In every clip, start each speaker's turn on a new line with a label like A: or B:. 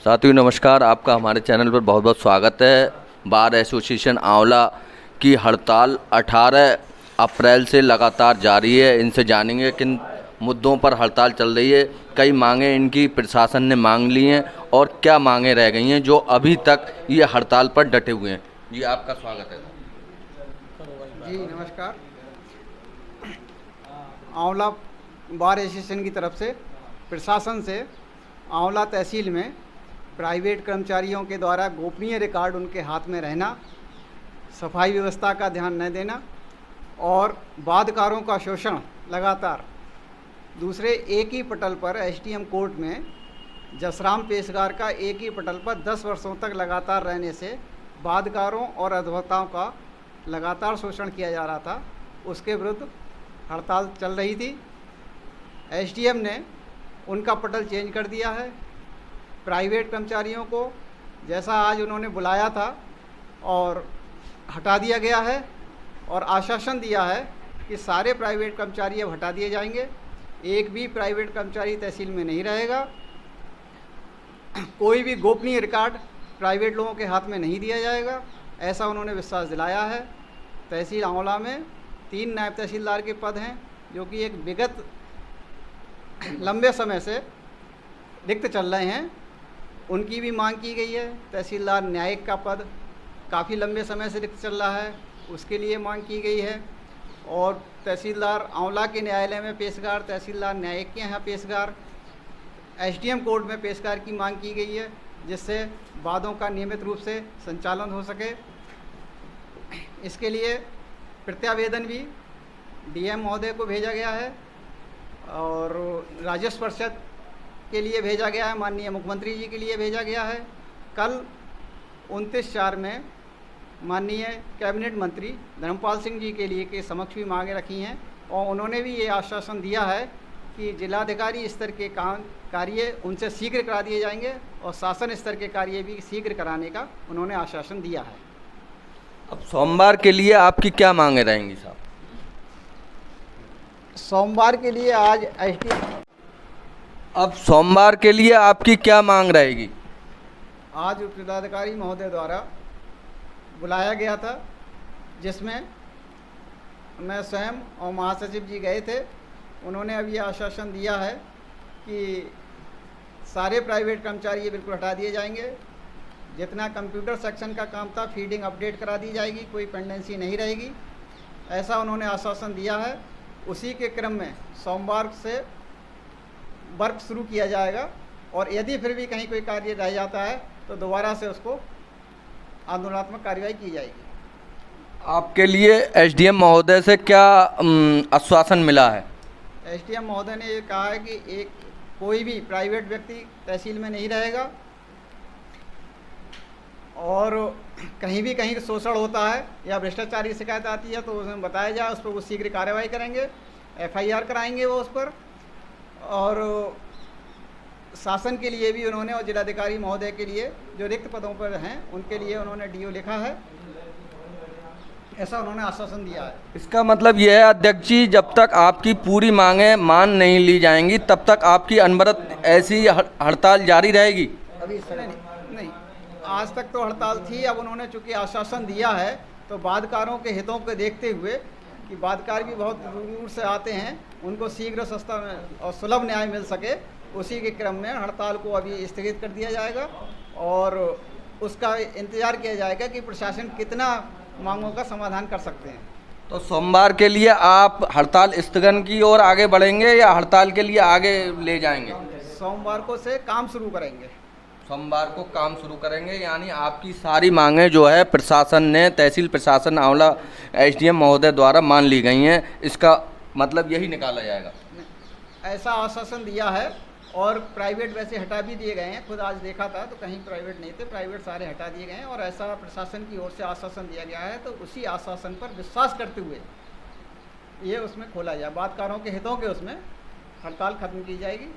A: साथियों नमस्कार, आपका हमारे चैनल पर बहुत बहुत स्वागत है। बार एसोसिएशन आंवला की हड़ताल 18 अप्रैल से लगातार जारी है। इनसे जानेंगे किन मुद्दों पर हड़ताल चल रही है, कई मांगें इनकी प्रशासन ने मांग ली हैं और क्या मांगें रह गई हैं जो अभी तक ये हड़ताल पर डटे हुए हैं। जी आपका स्वागत है।
B: जी नमस्कार। आंवला बार एसोसिएशन की तरफ से प्रशासन से आंवला तहसील में प्राइवेट कर्मचारियों के द्वारा गोपनीय रिकॉर्ड उनके हाथ में रहना, सफाई व्यवस्था का ध्यान न देना और वादकारों का शोषण लगातार। दूसरे, एक ही पटल पर एसडीएम कोर्ट में जसराम पेशकार का एक ही पटल पर 10 वर्षों तक लगातार रहने से वादकारों और अधिवक्ताओं का लगातार शोषण किया जा रहा था। उसके विरुद्ध हड़ताल चल रही थी। एसडीएम ने उनका पटल चेंज कर दिया है। प्राइवेट कर्मचारियों को जैसा आज उन्होंने बुलाया था और हटा दिया गया है और आश्वासन दिया है कि सारे प्राइवेट कर्मचारी अब हटा दिए जाएंगे। एक भी प्राइवेट कर्मचारी तहसील में नहीं रहेगा। कोई भी गोपनीय रिकॉर्ड प्राइवेट लोगों के हाथ में नहीं दिया जाएगा, ऐसा उन्होंने विश्वास दिलाया है। तहसील आंवला में 3 नायब तहसीलदार के पद हैं जो कि एक विगत लंबे समय से रिक्त चल रहे हैं, उनकी भी मांग की गई है। तहसीलदार न्यायिक का पद काफ़ी लंबे समय से रिक्त चल रहा है, उसके लिए मांग की गई है। और तहसीलदार आंवला के न्यायालय में पेशकार, तहसीलदार न्यायिक के यहाँ पेशकार, एसडीएम कोर्ट में पेशकार की मांग की गई है, जिससे वादों का नियमित रूप से संचालन हो सके। इसके लिए प्रत्यावेदन भी डीएम महोदय को भेजा गया है और राजस्व परिषद के लिए भेजा गया है, माननीय मुख्यमंत्री जी के लिए भेजा गया है। कल 29/4 में माननीय कैबिनेट मंत्री धर्मपाल सिंह जी के लिए के समक्ष भी मांगे रखी हैं और उन्होंने भी ये आश्वासन दिया है कि जिलाधिकारी स्तर के कार्य उनसे शीघ्र करा दिए जाएंगे और शासन स्तर के कार्य भी शीघ्र कराने का उन्होंने आश्वासन दिया है।
A: अब सोमवार के लिए आपकी क्या मांगें रहेंगी साहब?
B: सोमवार के लिए आज एसडीएम
A: अब सोमवार के लिए आपकी क्या मांग रहेगी?
B: आज उप जिलाधिकारी महोदय द्वारा बुलाया गया था, जिसमें मैं स्वयं और महासचिव जी गए थे। उन्होंने अभी आश्वासन दिया है कि सारे प्राइवेट कर्मचारी ये बिल्कुल हटा दिए जाएंगे। जितना कंप्यूटर सेक्शन का काम था, फीडिंग अपडेट करा दी जाएगी, कोई पेंडेंसी नहीं रहेगी, ऐसा उन्होंने आश्वासन दिया है। उसी के क्रम में सोमवार से वर्क शुरू किया जाएगा और यदि फिर भी कहीं कोई कार्य रह जाता है तो दोबारा से उसको आंदोलनात्मक कार्रवाई की जाएगी।
A: आपके लिए एसडीएम महोदय से क्या आश्वासन मिला है?
B: एसडीएम महोदय ने ये कहा है कि कोई भी प्राइवेट व्यक्ति तहसील में नहीं रहेगा और कहीं शोषण होता है या भ्रष्टाचार की शिकायत आती है तो उसमें बताया जाए, उस पर वो शीघ्र कार्रवाई करेंगे, एफआईआर कराएंगे वो उस पर। और शासन के लिए भी उन्होंने और जिलाधिकारी महोदय के लिए जो रिक्त पदों पर हैं उनके लिए उन्होंने डीओ लिखा है, ऐसा उन्होंने आश्वासन दिया है।
A: इसका मतलब यह है अध्यक्ष जी, जब तक आपकी पूरी मांगें मान नहीं ली जाएंगी तब तक आपकी अनवरत ऐसी हड़ताल जारी रहेगी?
B: अभी नहीं, आज तक तो हड़ताल थी। अब उन्होंने चूँकि आश्वासन दिया है तो वादकारों के हितों को देखते हुए कि वादकार भी बहुत दूर से आते हैं, उनको शीघ्र सस्ता और सुलभ न्याय मिल सके, उसी के क्रम में हड़ताल को अभी स्थगित कर दिया जाएगा और उसका इंतज़ार किया जाएगा कि प्रशासन कितना मांगों का समाधान कर सकते हैं।
A: तो सोमवार के लिए आप हड़ताल स्थगन की ओर आगे बढ़ेंगे या हड़ताल के लिए आगे ले जाएंगे?
B: सोमवार को से काम शुरू करेंगे।
A: सोमवार को काम शुरू करेंगे, यानी आपकी सारी मांगें जो है प्रशासन ने, तहसील प्रशासन आंवला एसडीएम महोदय द्वारा मान ली गई हैं, इसका मतलब यही निकाला जाएगा?
B: ऐसा आश्वासन दिया है और प्राइवेट वैसे हटा भी दिए गए हैं। खुद आज देखा था तो कहीं प्राइवेट नहीं थे, प्राइवेट सारे हटा दिए गए हैं और ऐसा प्रशासन की ओर से आश्वासन दिया गया है। तो उसी आश्वासन पर विश्वास करते हुए ये उसमें खोला जाए, वादकारों के हितों के उसमें हड़ताल खत्म की जाएगी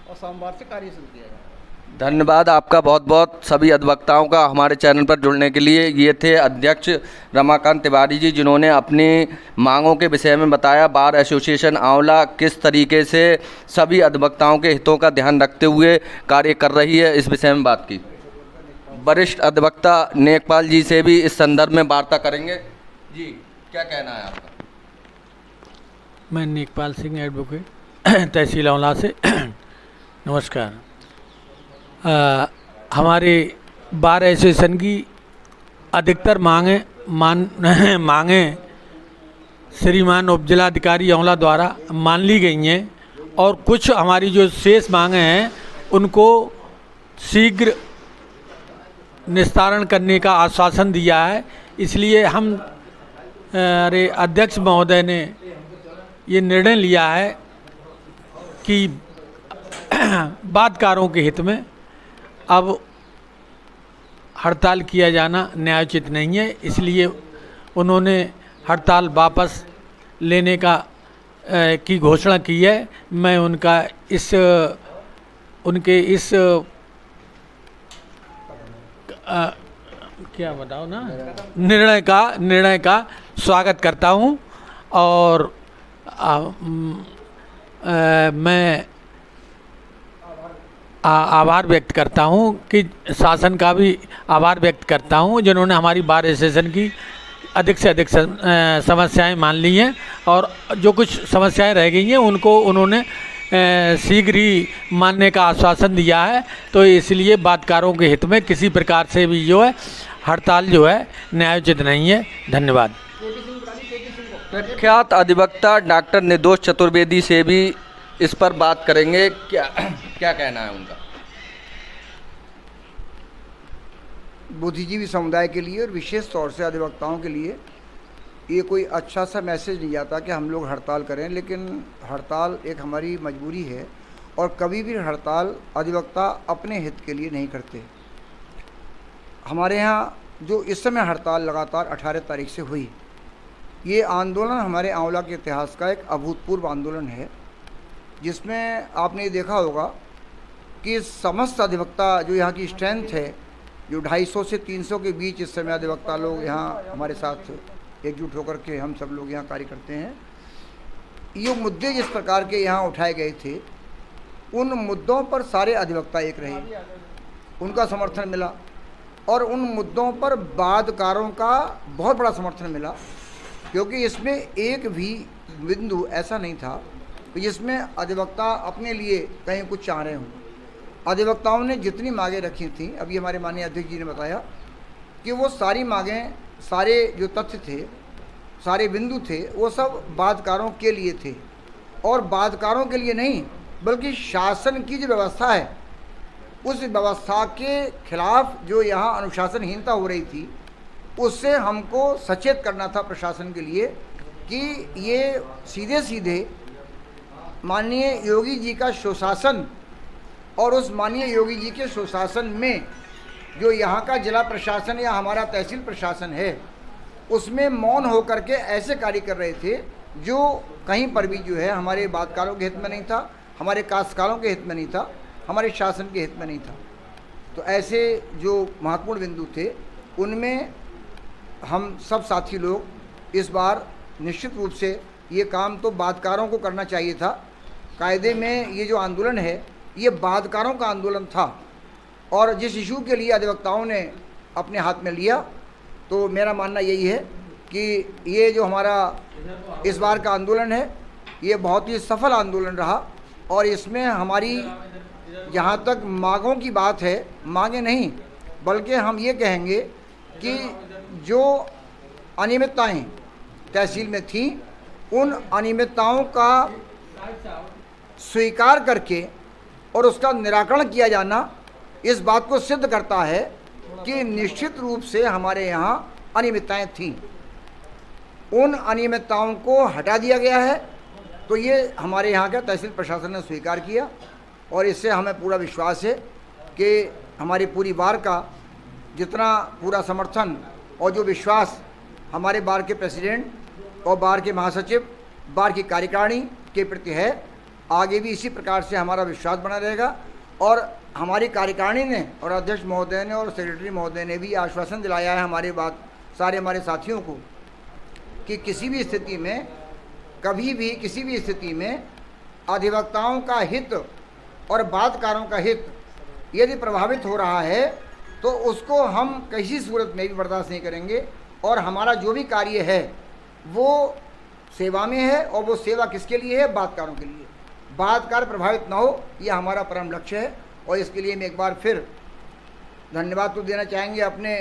B: और सोमवार से कार्य शुरू किया जाएगा।
A: धन्यवाद आपका बहुत बहुत सभी अधिवक्ताओं का हमारे चैनल पर जुड़ने के लिए। ये थे अध्यक्ष रमाकांत तिवारी जी, जिन्होंने अपनी मांगों के विषय में बताया बार एसोसिएशन आंवला किस तरीके से सभी अधिवक्ताओं के हितों का ध्यान रखते हुए कार्य कर रही है, इस विषय में बात की। वरिष्ठ अधिवक्ता नेकपाल जी से भी इस संदर्भ में वार्ता करेंगे। जी, क्या कहना है आपका?
C: मैं नेकपाल सिंह एडवोकेट तहसील आंवला से नमस्कार। हमारे बार एसोसिएशन की अधिकतर मांगें श्रीमान उपजिलाधिकारी आंवला द्वारा मान ली गई हैं और कुछ हमारी जो शेष मांगें हैं उनको शीघ्र निस्तारण करने का आश्वासन दिया है। इसलिए हमारे अध्यक्ष महोदय ने ये निर्णय लिया है कि वादकारों के हित में अब हड़ताल किया जाना न्यायोचित नहीं है। इसलिए उन्होंने हड़ताल वापस लेने की घोषणा की है। मैं उनके इस क्या बताओ ना निर्णय का स्वागत करता हूं और मैं आभार व्यक्त करता हूं कि शासन का भी आभार व्यक्त करता हूं जिन्होंने हमारी बार एसोसिएशन की अधिक से अधिक समस्याएं मान ली हैं और जो कुछ समस्याएं रह गई हैं उनको उन्होंने शीघ्र ही मानने का आश्वासन दिया है। तो इसलिए वादकारों के हित में किसी प्रकार से भी जो है हड़ताल जो है न्यायोचित नहीं है। धन्यवाद।
A: प्रख्यात अधिवक्ता डॉक्टर निर्दोष चतुर्वेदी से भी इस पर बात करेंगे। क्या कहना है उनका?
D: बुद्धिजीवी समुदाय के लिए और विशेष तौर से अधिवक्ताओं के लिए ये कोई अच्छा सा मैसेज नहीं आता कि हम लोग हड़ताल करें, लेकिन हड़ताल एक हमारी मजबूरी है और कभी भी हड़ताल अधिवक्ता अपने हित के लिए नहीं करते। हमारे यहाँ जो इस समय हड़ताल लगातार 18 तारीख से हुई, ये आंदोलन हमारे आंवला के इतिहास का एक अभूतपूर्व आंदोलन है, जिसमें आपने देखा होगा कि समस्त अधिवक्ता जो यहाँ की स्ट्रेंथ है, जो 250 से 300 के बीच इस समय अधिवक्ता लोग यहाँ हमारे साथ एकजुट होकर के हम सब लोग यहाँ कार्य करते हैं। ये मुद्दे जिस प्रकार के यहाँ उठाए गए थे, उन मुद्दों पर सारे अधिवक्ता एक रहे, उनका समर्थन मिला और उन मुद्दों पर वादकारों का बहुत बड़ा समर्थन मिला, क्योंकि इसमें एक भी बिंदु ऐसा नहीं था जिसमें अधिवक्ता अपने लिए कहीं कुछ चाह रहे हों। अधिवक्ताओं ने जितनी मांगें रखी थी, अभी हमारे माननीय अध्यक्ष जी ने बताया कि वो सारी मांगें, सारे जो तथ्य थे, सारे बिंदु थे, वो सब वादकारों के लिए थे और वादकारों के लिए नहीं बल्कि शासन की जो व्यवस्था है उस व्यवस्था के खिलाफ जो यहाँ अनुशासनहीनता हो रही थी, उससे हमको सचेत करना था प्रशासन के लिए कि ये सीधे सीधे माननीय योगी जी का सुशासन और उस माननीय योगी जी के सुशासन में जो यहाँ का जिला प्रशासन या हमारा तहसील प्रशासन है, उसमें मौन होकर के ऐसे कार्य कर रहे थे जो कहीं पर भी जो है हमारे वादकारों के हित में नहीं था, हमारे काश्तकारों के हित में नहीं था, हमारे शासन के हित में नहीं था। तो ऐसे जो महत्वपूर्ण बिंदु थे उनमें हम सब साथी लोग इस बार निश्चित रूप से ये काम तो वादकारों को करना चाहिए था। कायदे में ये जो आंदोलन है ये वादकारों का आंदोलन था और जिस इशू के लिए अधिवक्ताओं ने अपने हाथ में लिया, तो मेरा मानना यही है कि ये जो हमारा इस बार का आंदोलन है ये बहुत ही सफल आंदोलन रहा और इसमें हमारी जहाँ तक मांगों की बात है, मांगे नहीं बल्कि हम ये कहेंगे कि जो अनियमितताएं तहसील में थीं, उन अनियमितताओं का स्वीकार करके और उसका निराकरण किया जाना इस बात को सिद्ध करता है कि निश्चित रूप से हमारे यहाँ अनियमितताएं थीं, उन अनियमितताओं को हटा दिया गया है। तो ये हमारे यहाँ का तहसील प्रशासन ने स्वीकार किया और इससे हमें पूरा विश्वास है कि हमारी पूरी बार का जितना पूरा समर्थन और जो विश्वास हमारे बार के प्रेसिडेंट और बार के महासचिव, बार की कार्यकारिणी के प्रति है, आगे भी इसी प्रकार से हमारा विश्वास बना रहेगा और हमारी कार्यकारिणी ने और अध्यक्ष महोदय ने और सेक्रेटरी महोदय ने भी आश्वासन दिलाया है हमारे साथियों को कि किसी भी स्थिति में, कभी भी किसी भी स्थिति में अधिवक्ताओं का हित और बातकारों का हित यदि प्रभावित हो रहा है तो उसको हम किसी सूरत में भी बर्दाश्त नहीं करेंगे। और हमारा जो भी कार्य है वो सेवा में है, और वो सेवा किसके लिए है? बातकारों के लिए। बातकार प्रभावित ना हो, ये हमारा परम लक्ष्य है। और इसके लिए हम एक बार फिर धन्यवाद तो देना चाहेंगे अपने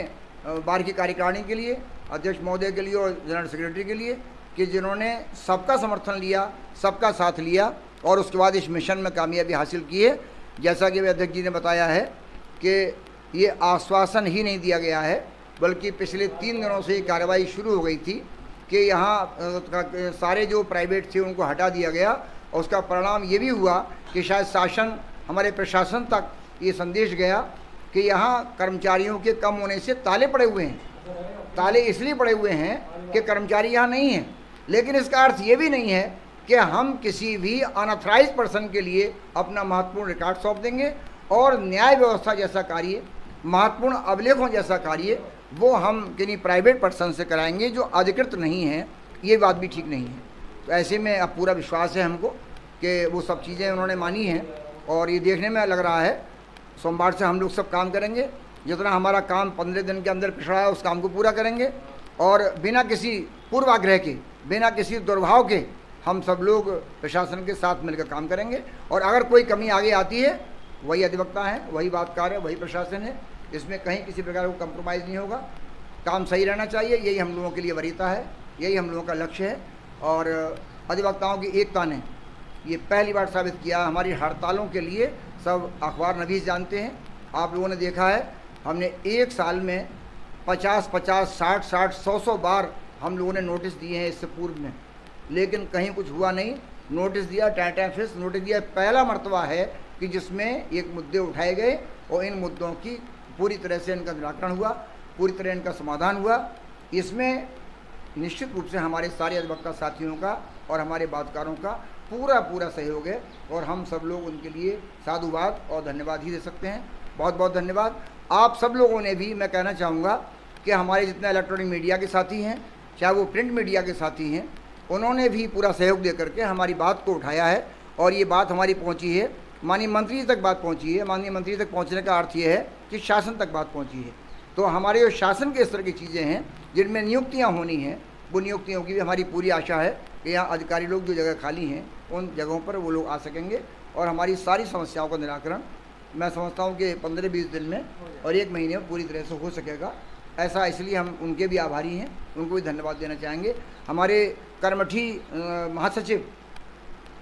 D: बार की कार्यकारिणी के लिए, अध्यक्ष महोदय के लिए और जनरल सेक्रेटरी के लिए, कि जिन्होंने सबका समर्थन लिया, सबका साथ लिया और उसके बाद इस मिशन में कामयाबी हासिल की है। जैसा कि अध्यक्ष जी ने बताया है कि ये आश्वासन ही नहीं दिया गया है, बल्कि पिछले 3 दिनों से ये कार्रवाई शुरू हो गई थी कि यहाँ सारे जो प्राइवेट थे उनको हटा दिया गया। और उसका परिणाम ये भी हुआ कि शायद शासन, हमारे प्रशासन तक ये संदेश गया कि यहाँ कर्मचारियों के कम होने से ताले पड़े हुए हैं। ताले इसलिए पड़े हुए हैं कि कर्मचारी यहाँ नहीं हैं, लेकिन इसका अर्थ ये भी नहीं है कि हम किसी भी अनऑथराइज पर्सन के लिए अपना महत्वपूर्ण रिकॉर्ड सौंप देंगे और न्याय व्यवस्था जैसा कार्य, महत्वपूर्ण अभिलेखों जैसा कार्य वो हम किन्हीं प्राइवेट पर्सन से कराएंगे जो अधिकृत नहीं है। ये बात भी ठीक नहीं है। तो ऐसे में अब पूरा विश्वास है हमको कि वो सब चीज़ें उन्होंने मानी हैं और ये देखने में लग रहा है सोमवार से हम लोग सब काम करेंगे। जितना हमारा काम 15 दिन के अंदर पिछड़ा है उस काम को पूरा करेंगे और बिना किसी पूर्वाग्रह के, बिना किसी दुर्भाव के हम सब लोग प्रशासन के साथ मिलकर काम करेंगे। और अगर कोई कमी आगे आती है, वही अधिवक्ता है, वही बातकार है, वही प्रशासन है, इसमें कहीं किसी प्रकार का कंप्रोमाइज़ नहीं होगा। काम सही रहना चाहिए, यही हम लोगों के लिए वरीयता है, यही हम लोगों का लक्ष्य है। और अधिवक्ताओं की एकता ने ये पहली बार साबित किया। हमारी हड़तालों के लिए सब अखबार नवीस जानते हैं, आप लोगों ने देखा है, हमने एक साल में 50-50, 60-60, 100-100 बार हम लोगों ने नोटिस दिए हैं इससे पूर्व में, लेकिन कहीं कुछ हुआ नहीं। नोटिस दिया, टाइम फिक्स नोटिस दिया, पहला मर्तबा है कि जिसमें एक मुद्दे उठाए गए और इन मुद्दों की पूरी तरह से इनका निराकरण हुआ, पूरी तरह इनका समाधान हुआ। इसमें निश्चित रूप से हमारे सारे अधिवक्ता साथियों का और हमारे बातकारों का पूरा सहयोग है और हम सब लोग उनके लिए साधुवाद और धन्यवाद ही दे सकते हैं। बहुत बहुत धन्यवाद। आप सब लोगों ने भी, मैं कहना चाहूँगा कि हमारे जितने इलेक्ट्रॉनिक मीडिया के साथी हैं, चाहे वो प्रिंट मीडिया के साथी हैं, उन्होंने भी पूरा सहयोग दे करके हमारी बात को उठाया है और ये बात हमारी पहुँची है, माननीय मंत्री जी तक बात पहुँची है। माननीय मंत्री तक पहुँचने का अर्थ ये है कि शासन तक बात पहुँची है। तो हमारे जो शासन के स्तर की चीज़ें हैं जिनमें नियुक्तियाँ होनी हैं, वो नियुक्तियों की भी हमारी पूरी आशा है कि यहाँ अधिकारी लोग जो जगह खाली हैं उन जगहों पर वो लोग आ सकेंगे और हमारी सारी समस्याओं का निराकरण मैं समझता हूँ कि 15-20 दिन में और 1 महीने में पूरी तरह से हो सकेगा। ऐसा इसलिए हम उनके भी आभारी हैं, उनको भी धन्यवाद देना चाहेंगे। हमारे कर्मठी महासचिव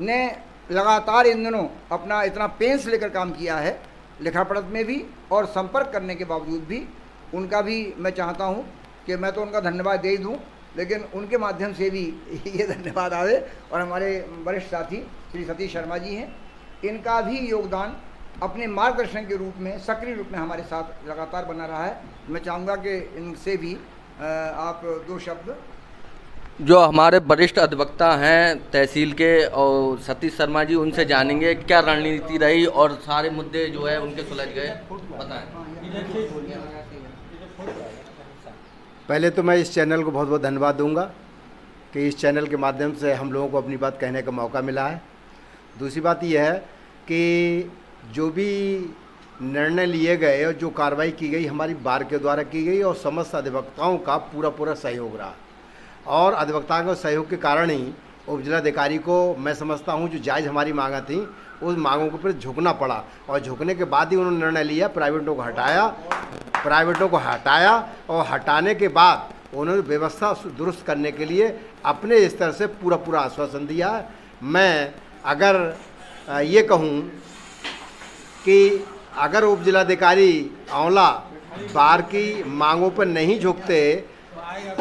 D: ने लगातार इन दिनों अपना इतना पेंस लेकर काम किया है, लिखा पढ़त में भी और संपर्क करने के बावजूद भी। उनका भी मैं चाहता हूँ कि मैं तो उनका धन्यवाद दे ही दूँ, लेकिन उनके माध्यम से भी ये धन्यवाद आवे। और हमारे वरिष्ठ साथी श्री सतीश शर्मा जी हैं, इनका भी योगदान अपने मार्गदर्शन के रूप में, सक्रिय रूप में हमारे साथ लगातार बना रहा है। मैं चाहूँगा कि इनसे भी आप 2 शब्द।
A: जो हमारे वरिष्ठ अधिवक्ता हैं तहसील के और सतीश शर्मा जी, उनसे जानेंगे क्या रणनीति रही और सारे मुद्दे जो है उनके सुलझ गए, बताएं।
E: पहले तो मैं इस चैनल को बहुत बहुत धन्यवाद दूंगा कि इस चैनल के माध्यम से हम लोगों को अपनी बात कहने का मौका मिला है। दूसरी बात यह है कि जो भी निर्णय लिए गए और जो कार्रवाई की गई हमारी बार के द्वारा की गई और समस्त अधिवक्ताओं का पूरा सहयोग रहा और अधिवक्ताओं के सहयोग के कारण ही उपजिलाधिकारी को मैं समझता हूँ जो जायज़ हमारी मांगा थी उस मांगों के ऊपर झुकना पड़ा और झुकने के बाद ही उन्होंने निर्णय लिया, प्राइवेटों को हटाया और हटाने के बाद उन्होंने व्यवस्था दुरुस्त करने के लिए अपने स्तर से पूरा आश्वासन दिया है। मैं अगर ये कहूँ कि अगर उपजिलाधिकारी आंवला बार की मांगों पर नहीं झुकते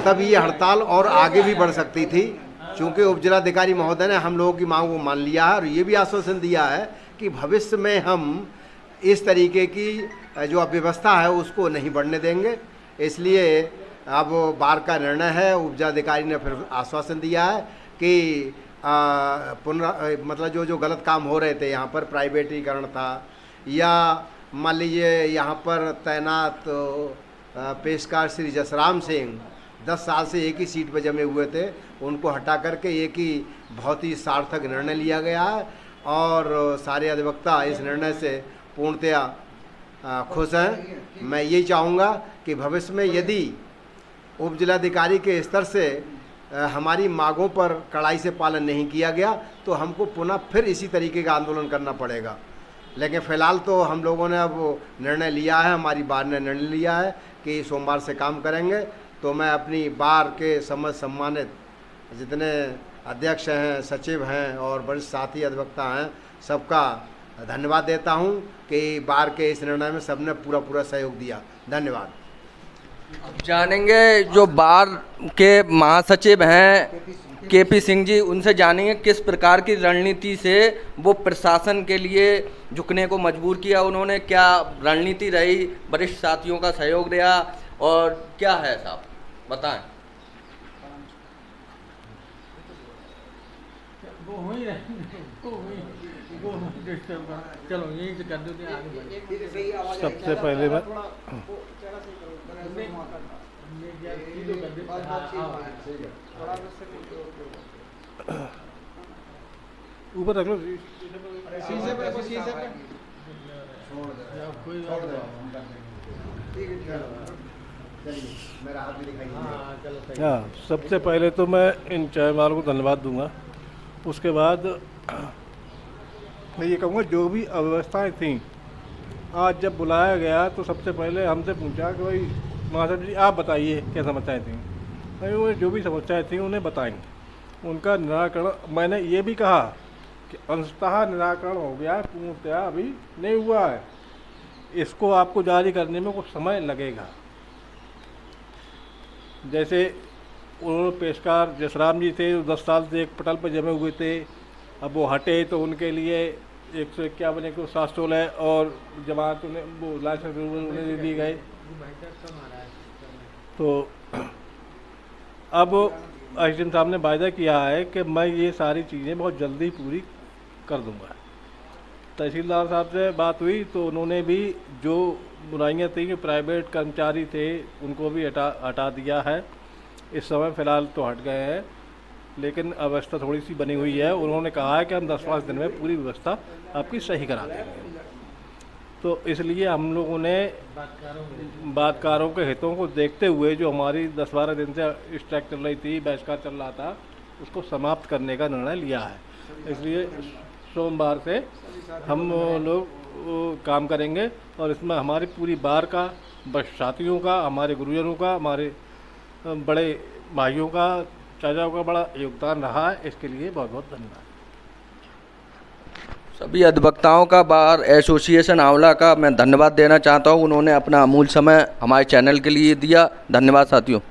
E: तब ये हड़ताल और आगे भी बढ़ सकती थी। चूँकि उपजिलाधिकारी महोदय ने हम लोगों की मांग को मान लिया है और ये भी आश्वासन दिया है कि भविष्य में हम इस तरीके की जो अव्यवस्था है उसको नहीं बढ़ने देंगे। इसलिए अब बार का निर्णय है, उपजिलाधिकारी ने फिर आश्वासन दिया है कि मतलब जो गलत काम हो रहे थे यहाँ पर प्राइवेटीकरण था या मान लीजिए यहाँ पर तैनात पेशकार श्री जसराम सिंह 10 साल से एक ही सीट पर जमे हुए थे, उनको हटा करके एक ही बहुत ही सार्थक निर्णय लिया गया है और सारे अधिवक्ता इस निर्णय से पूर्णतया खुश हैं। मैं यही चाहूँगा कि भविष्य में यदि उप जिलाधिकारी के स्तर से हमारी मांगों पर कड़ाई से पालन नहीं किया गया तो हमको पुनः फिर इसी तरीके का आंदोलन करना पड़ेगा। लेकिन फ़िलहाल तो हम लोगों ने अब निर्णय लिया है, हमारी बार ने निर्णय लिया है कि सोमवार से काम करेंगे। तो मैं अपनी बार के सम्मानित जितने अध्यक्ष हैं, सचिव हैं और वरिष्ठ साथी अधिवक्ता हैं, सबका धन्यवाद देता हूं कि बार के इस निर्णय में सबने पूरा सहयोग दिया। धन्यवाद।
A: जानेंगे जो बार के महासचिव हैं केपी सिंह जी, उनसे जानेंगे किस प्रकार की रणनीति से वो प्रशासन के लिए झुकने को मजबूर किया, उन्होंने क्या रणनीति रही, वरिष्ठ साथियों का सहयोग रहा और क्या है साहब बताएं।
C: चलो यही से कर दो आगे।
F: सबसे पहले मैं ऊपर रख लो।
B: शीशे पे रखो, शीशे पे।
F: हाँ, सबसे पहले तो मैं इन चाय वालों को धन्यवाद दूंगा। उसके बाद मैं ये कहूँगा जो भी अव्यवस्थाएं थीं, आज जब बुलाया गया तो सबसे पहले हमसे पूछा कि भाई महाशय जी आप बताइए क्या समस्याएं थीं। भाई वो जो भी समस्याएं थीं उन्हें बताएंगे, उनका निराकरण। मैंने ये भी कहा कि अंशतः निराकरण हो गया है, पूर्णतया अभी नहीं हुआ है, इसको आपको जारी करने में कुछ समय लगेगा। जैसे उन्होंने पेशकार जसराम जी थे, 10 साल से एक पटल पर जमे हुए थे, अब वो हटे तो उनके लिए 151 116 और जमात उन्हें वो लाइसेंस उन्हें दे दिए गए। तो अब एसडीएम साहब ने वायदा किया है कि मैं ये सारी चीज़ें बहुत जल्दी पूरी कर दूंगा। तहसीलदार साहब से बात हुई तो उन्होंने भी जो बुराइयाँ थी कि प्राइवेट कर्मचारी थे उनको भी हटा दिया है। इस समय फ़िलहाल तो हट गए हैं, लेकिन अव्यवस्था थोड़ी सी बनी हुई है। उन्होंने कहा है कि हम 10-5 दिन में पूरी व्यवस्था आपकी सही करा देंगे। तो इसलिए हम लोगों ने बातकारों के हितों को देखते हुए जो हमारी 10-12 दिन से स्ट्राइक चल रही थी, बहिष्कार चल रहा था, उसको समाप्त करने का निर्णय लिया है। इसलिए सोमवार से हम लोग काम करेंगे और इसमें हमारी पूरी बार का, साथियों का, हमारे गुरुजनों का, हमारे बड़े भाइयों का, चाचाओं का बड़ा योगदान रहा है। इसके लिए बहुत बहुत धन्यवाद।
A: सभी अधिवक्ताओं का, बार एसोसिएशन आंवला का मैं धन्यवाद देना चाहता हूं। उन्होंने अपना अमूल्य समय हमारे चैनल के लिए दिया। धन्यवाद साथियों।